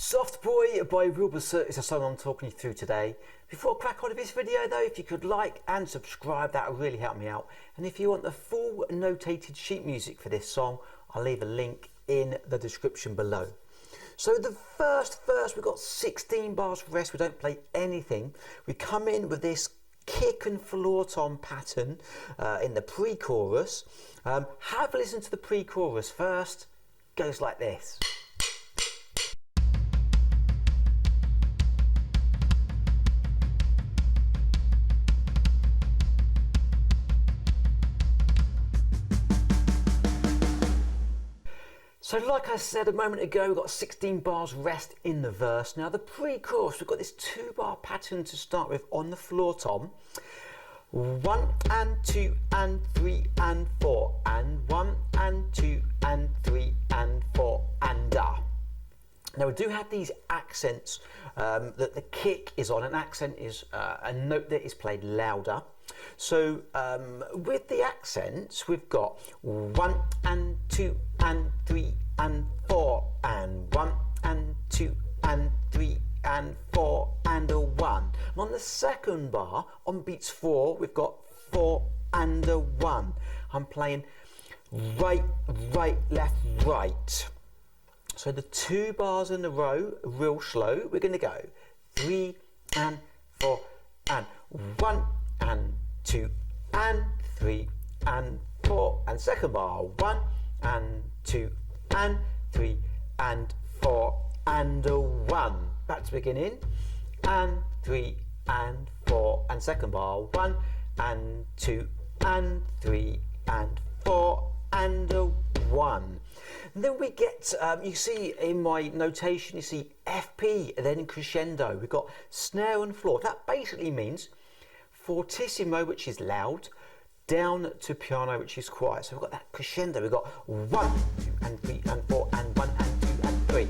Soft Boy by Wilbur Soot is the song I'm talking you through today. Before I crack on with this video though, if you could like and subscribe, that would really help me out. And if you want the full notated sheet music for this song, I'll leave a link in the description below. So the first verse, we've got 16 bars rest, we don't play anything. We come in with this kick and floor tom pattern in the pre-chorus. Have a listen to the pre-chorus first. Goes like this. So like I said a moment ago, we've got 16 bars rest in the verse. Now the pre-chorus, we've got this 2-bar pattern to start with on the floor tom. 1 and 2 and 3 and 4 and 1 and 2 and 3 and 4 and Now we do have these accents that the kick is on. An accent is a note that is played louder. So with the accents, we've got 1 and 2 and 3 and 4 and 1 and 2 and 3 and 4 and a 1. And on the second bar, on beats 4, we've got 4 and a 1. I'm playing right, right, left, right. So the 2 bars in a row, real slow, we're going to go 3 and 4 and 1 and 2 and 3 and 4 and second bar 1 and 2 and 3 and 4 and a 1. Back to beginning, and 3 and 4 and second bar 1 and 2 and 3 and 4 and a 1. And then we get, you see in my notation, you see FP, then crescendo. We've got snare and floor. That basically means fortissimo, which is loud, down to piano, which is quiet. So we've got that crescendo. We've got 1, 2 and 3 and 4 and 1 and 2 and 3.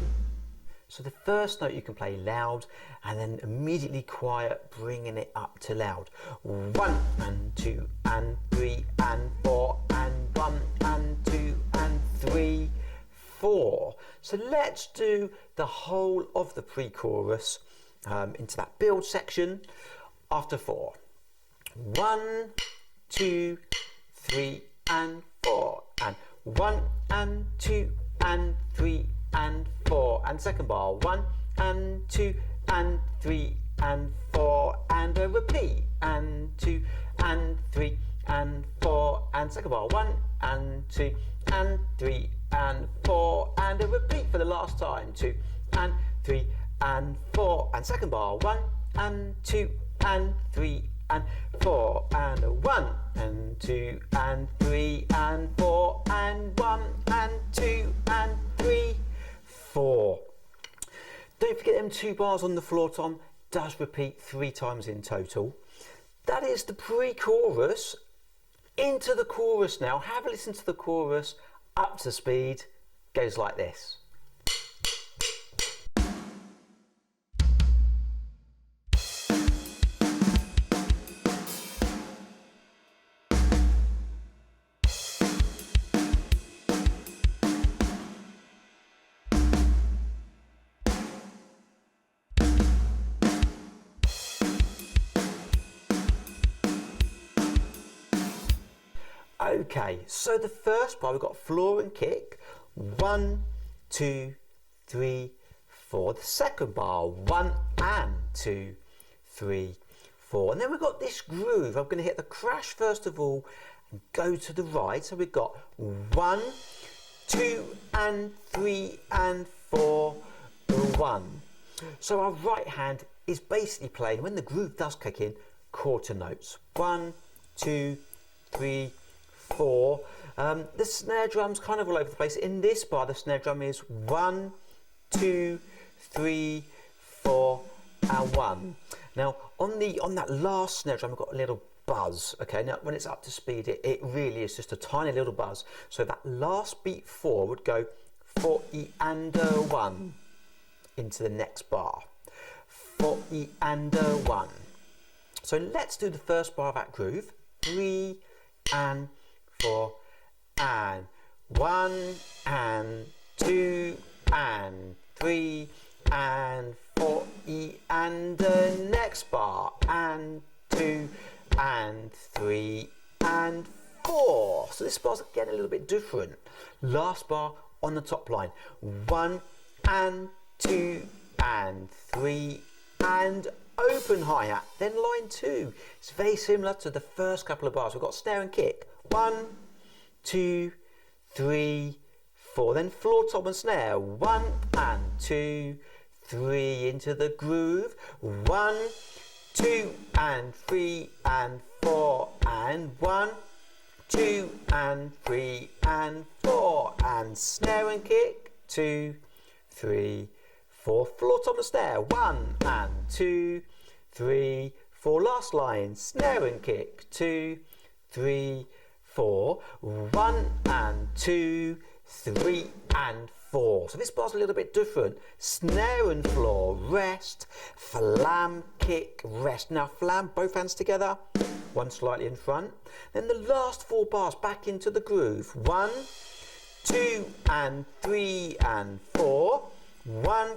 So the first note you can play loud and then immediately quiet, bringing it up to loud. 1 and 2 and 3 and 4 and 1 and 2 and 3, 4. So let's do the whole of the pre-chorus into that build section after 4. 1, 2, 3 and 4 and 1 and 2 and 3 and 4 and second bar 1 and 2 and 3 and 4 and a repeat and 2 and 3 and 4 and second bar 1 and 2 and 3 and 4 and a repeat for the last time 2 and 3 and 4 and second bar 1 and 2 and 3 and 4 and a 1 and 2 and 3 and 4 and 1 and 2 and 3, 4. Don't forget them 2 bars on the floor tom does repeat 3 times in total. That is the pre-chorus. Into the chorus now. Have a listen to the chorus up to speed. Goes like this. Okay, so the first bar we've got floor and kick, 1, 2, 3, 4. The second bar, 1 and 2, 3, 4. And then we've got this groove. I'm going to hit the crash first of all and go to the right. So we've got 1, 2 and 3 and 4, 1. So our right hand is basically playing, when the groove does kick in, quarter notes. 1, 2, 3, 4. The snare drum's kind of all over the place. In this bar, the snare drum is 1, 2, 3, 4, and 1. Now, on that last snare drum, I've got a little buzz. Okay, now when it's up to speed, it really is just a tiny little buzz. So that last beat 4 would go 40 and a 1 into the next bar. 40 and a 1. So let's do the first bar of that groove. 3 and 4 and 1 and 2 and 3 and 4, E, and the next bar, and 2, and 3, and 4. So this bar's again a little bit different. Last bar on the top line, 1, and 2, and 3, and open hi-hat, then line 2. It's very similar to the first couple of bars. We've got snare and kick, 1, 2, 3, 4, then floor tom and snare, 1 and 2, 3 into the groove, 1, 2 and 3 and 4 and 1, 2 and 3 and 4 and snare and kick, 2, 3, 4, floor tom and snare, 1 and 2, 3, 4, last line, snare and kick, 2, 3, 4, 1 and 2, 3 and 4. So this bar's a little bit different. Snare and floor, rest, flam, kick, rest. Now flam, both hands together, one slightly in front. Then the last 4 bars back into the groove. 1, 2 and 3 and 4. 1,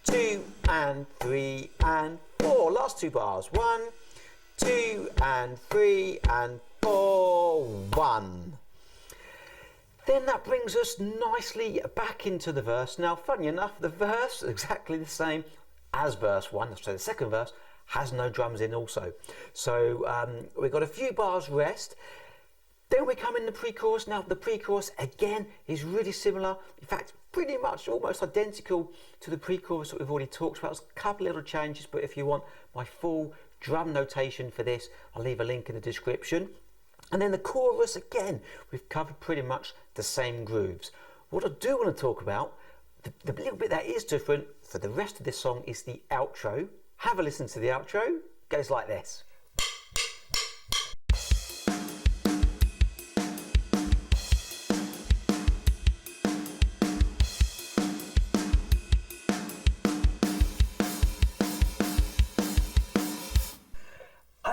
2 and 3 and 4. Last 2 bars. 1, 2 and 3 and 4. 1. Then that brings us nicely back into the verse. Now, funny enough, the verse is exactly the same as verse 1. So the second verse has no drums in also. So we've got a few bars rest. Then we come in the pre-chorus. Now, the pre-chorus, again, is really similar. In fact, pretty much almost identical to the pre-chorus that we've already talked about. There's a couple little changes, but if you want my full drum notation for this, I'll leave a link in the description. And then the chorus, again, we've covered pretty much the same grooves. What I do want to talk about, the little bit that is different for the rest of this song is the outro. Have a listen to the outro. It goes like this.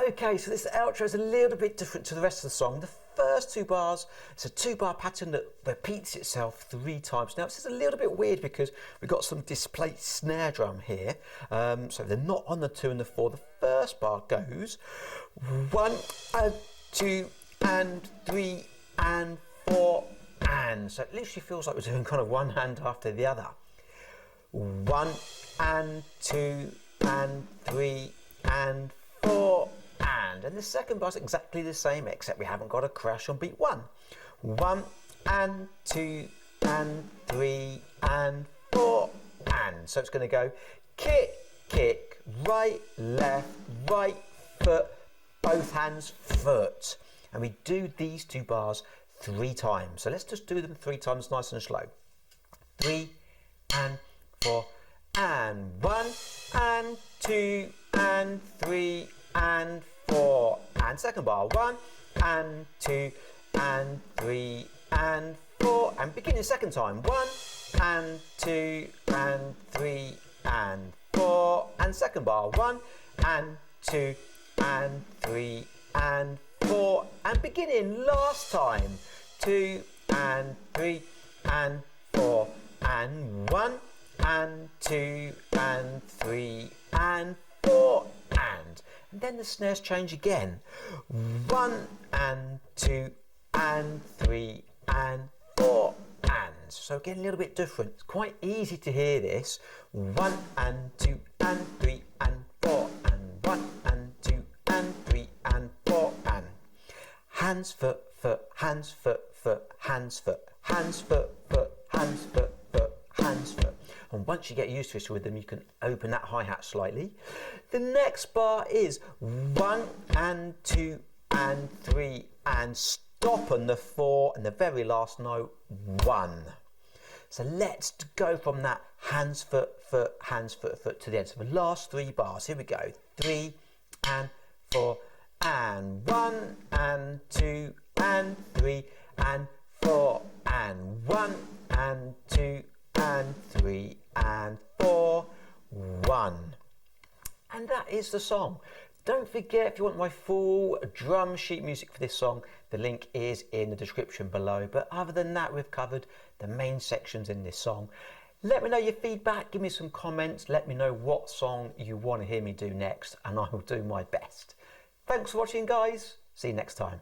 Okay, so this outro is a little bit different to the rest of the song. The first 2 bars, it's a 2-bar pattern that repeats itself 3 times. Now, this is a little bit weird because we've got some displaced snare drum here. So they're not on the 2 and the 4. The first bar goes 1 and 2 and 3 and 4 and. So it literally feels like we're doing kind of one hand after the other. 1 and 2 and 3 and 4 and the second bar's exactly the same, except we haven't got a crash on beat 1. 1 and 2 and 3 and 4 and. So it's going to go kick, kick, right, left, right foot, both hands, foot. And we do these 2 bars 3 times. So let's just do them 3 times nice and slow. 3 and 4 and 1 and 2 and 3 and 4 and second bar, 1 and 2 and 3 and 4 and beginning second time, 1 and 2 and 3 and 4 and second bar, 1 and 2 and 3 and 4 and beginning last time, 2 and 3 and 4 and 1 and 2 and 3 and 4 and then the snares change again, 1 and 2 and 3 and 4 and. So again a little bit different. It's quite easy to hear this. 1 and 2 and 3 and 4 and 1 and 2 and 3 and 4 and. Hands, foot, foot, hands, foot, foot, hands, foot, hands, foot, foot, hands, foot, foot, hands, foot. And once you get used to this rhythm, you can open that hi-hat slightly. The next bar is 1 and 2 and 3 and stop on the 4 and the very last note, 1. So let's go from that hands, foot, foot, hands, foot, foot to the end. So the last 3 bars, here we go. 3 and 4 and 1 and 2 and 3 and 4 and 1 and 2 and 3 and 4, 1. And that is the song. Don't forget, if you want my full drum sheet music for this song, the link is in the description below. But other than that, we've covered the main sections in this song. Let me know your feedback, give me some comments, let me know what song you want to hear me do next, and I will do my best. Thanks for watching, guys. See you next time.